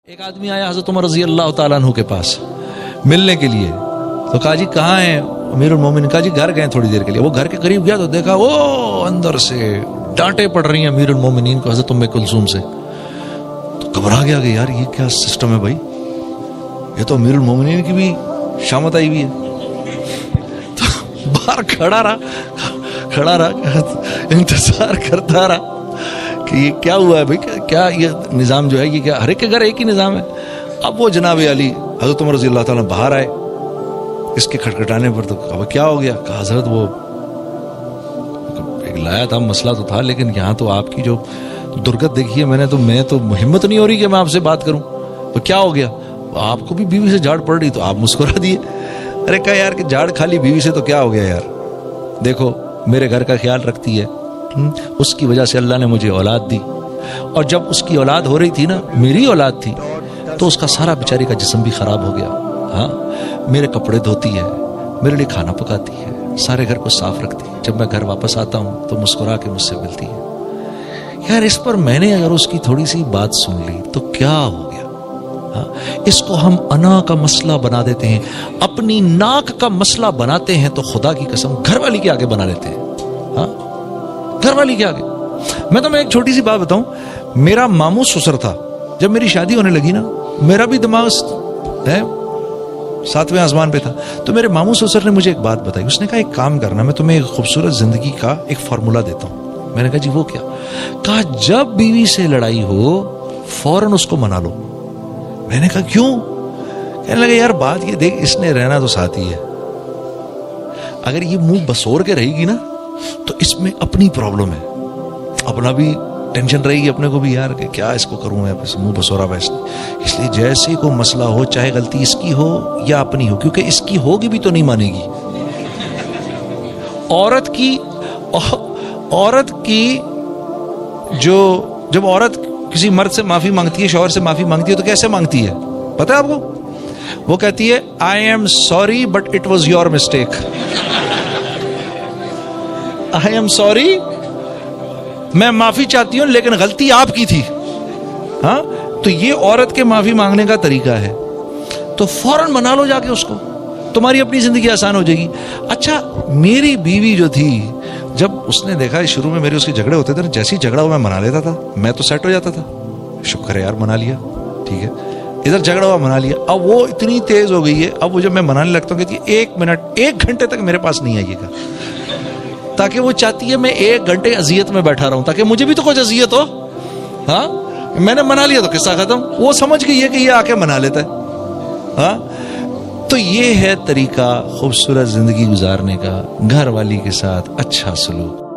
ایک آدمی آیا حضرت عمر رضی اللہ تعالیٰ عنہ کے پاس ملنے کے لیے، تو کہا جی کہاں ہیں امیر المومنین؟ کہا جی گھر گئے تھوڑی دیر کے لیے۔ وہ گھر کے قریب گیا تو دیکھا وہ اندر سے ڈانٹے پڑ رہی ہیں امیر المومنین کو حضرت ام کلثوم سے، تو گھبرا گیا کہ یار یہ کیا سسٹم ہے بھائی، یہ تو امیر المومنین کی بھی شامت آئی ہوئی ہے۔ تو باہر کھڑا رہا انتظار کرتا رہا کہ یہ کیا ہوا ہے بھائی، کیا یہ نظام جو ہے یہ کیا ہر ایک کے گھر ایک ہی نظام ہے؟ اب وہ جناب علی حضرت عمر رضی اللہ تعالیٰ باہر آئے، اس کے کھٹکھٹانے پر تو کہا کیا ہو گیا؟ کہا حضرت وہ ایک لایا تھا مسئلہ تو تھا، لیکن یہاں تو آپ کی جو درگت دیکھی ہے میں نے، تو میں تو ہمت نہیں ہو رہی کہ میں آپ سے بات کروں۔ تو کیا ہو گیا؟ آپ کو بھی بیوی سے جھاڑ پڑ رہی، تو آپ مسکرا دیے۔ ارے کہا یار کہ جھاڑ کھالی بیوی سے تو کیا ہو گیا یار، دیکھو میرے گھر کا خیال رکھتی ہے، اس کی وجہ سے اللہ نے مجھے اولاد دی، اور جب اس کی اولاد ہو رہی تھی نا، میری اولاد تھی، تو اس کا سارا بیچاری کا جسم بھی خراب ہو گیا۔ ہاں میرے کپڑے دھوتی ہے، میرے لیے کھانا پکاتی ہے، سارے گھر کو صاف رکھتی ہے، جب میں گھر واپس آتا ہوں تو مسکرا کے مجھ سے ملتی ہے۔ یار اس پر میں نے اگر اس کی تھوڑی سی بات سن لی تو کیا ہو گیا؟ ہاں اس کو ہم انا کا مسئلہ بنا دیتے ہیں، اپنی ناک کا مسئلہ بناتے ہیں، تو خدا کی قسم گھر والی کے آگے بنا لیتے ہیں۔ ہاں گھر والی کے آگے۔ میں تمہیں ایک چھوٹی سی بات بتاؤں، میرا ماموں سسر تھا، جب میری شادی ہونے لگی نا، میرا بھی دماغ ہے 7ویں آسمان پہ تھا، تو میرے ماموں سسر نے مجھے ایک بات بتائی۔ اس نے کہا ایک کام کرنا، میں تمہیں ایک خوبصورت زندگی کا ایک فارمولہ دیتا ہوں۔ میں نے کہا جی وہ کیا؟ کہا جب بیوی سے لڑائی ہو فوراً اس کو منا لو۔ میں نے کہا کیوں؟ کہنے لگا یار بات یہ دیکھ، اس نے رہنا تو ساتھ ہی ہے، اگر یہ منہ بسور کے رہے گی نا تو اس میں اپنی پرابلم ہے، اپنا بھی ٹینشن رہے گی اپنے کو بھی، یار کہ کیا اس کو کروں میں، منہ بسورا بیس نہیں۔ اس لیے جیسے کو مسئلہ ہو، چاہے غلطی اس کی ہو یا اپنی ہو، کیونکہ اس کی ہوگی بھی تو نہیں مانے گی۔ عورت کی جب عورت کسی مرد سے معافی مانگتی ہے، شوہر سے معافی مانگتی ہے، تو کیسے مانگتی ہے پتہ ہے آپ کو؟ وہ کہتی ہے I am sorry but it was your mistake. I am sorry, میں معافی چاہتی ہوں لیکن غلطی آپ کی تھی۔ ہاں تو یہ عورت کے معافی مانگنے کا طریقہ ہے، تو فوراً منا لو جا کے اس کو، تمہاری اپنی زندگی آسان ہو جائے گی۔ اچھا میری بیوی جو تھی، جب اس نے دیکھا شروع میں میرے اس کے جھگڑے ہوتے تھے، جیسے ہی جھگڑا ہوا میں منا لیتا تھا، میں تو سیٹ ہو جاتا تھا، شکر ہے یار منا لیا، ٹھیک ہے، ادھر جھگڑا ہوا منا لیا۔ اب وہ اتنی تیز ہو گئی ہے، اب وہ جب میں منانے لگتا ہوں کہتی ہے 1 منٹ 1 گھنٹے تک میرے پاس نہیں آئیے گا، تاکہ وہ چاہتی ہے میں 1 گھنٹے اذیت میں بیٹھا رہوں، تاکہ مجھے بھی تو کچھ اذیت ہو۔ ہاں میں نے منا لیا تو قصہ ختم، وہ سمجھ گئی ہے کہ یہ آ کے منا لیتا ہے۔ ہاں تو یہ ہے طریقہ خوبصورت زندگی گزارنے کا، گھر والی کے ساتھ اچھا سلوک۔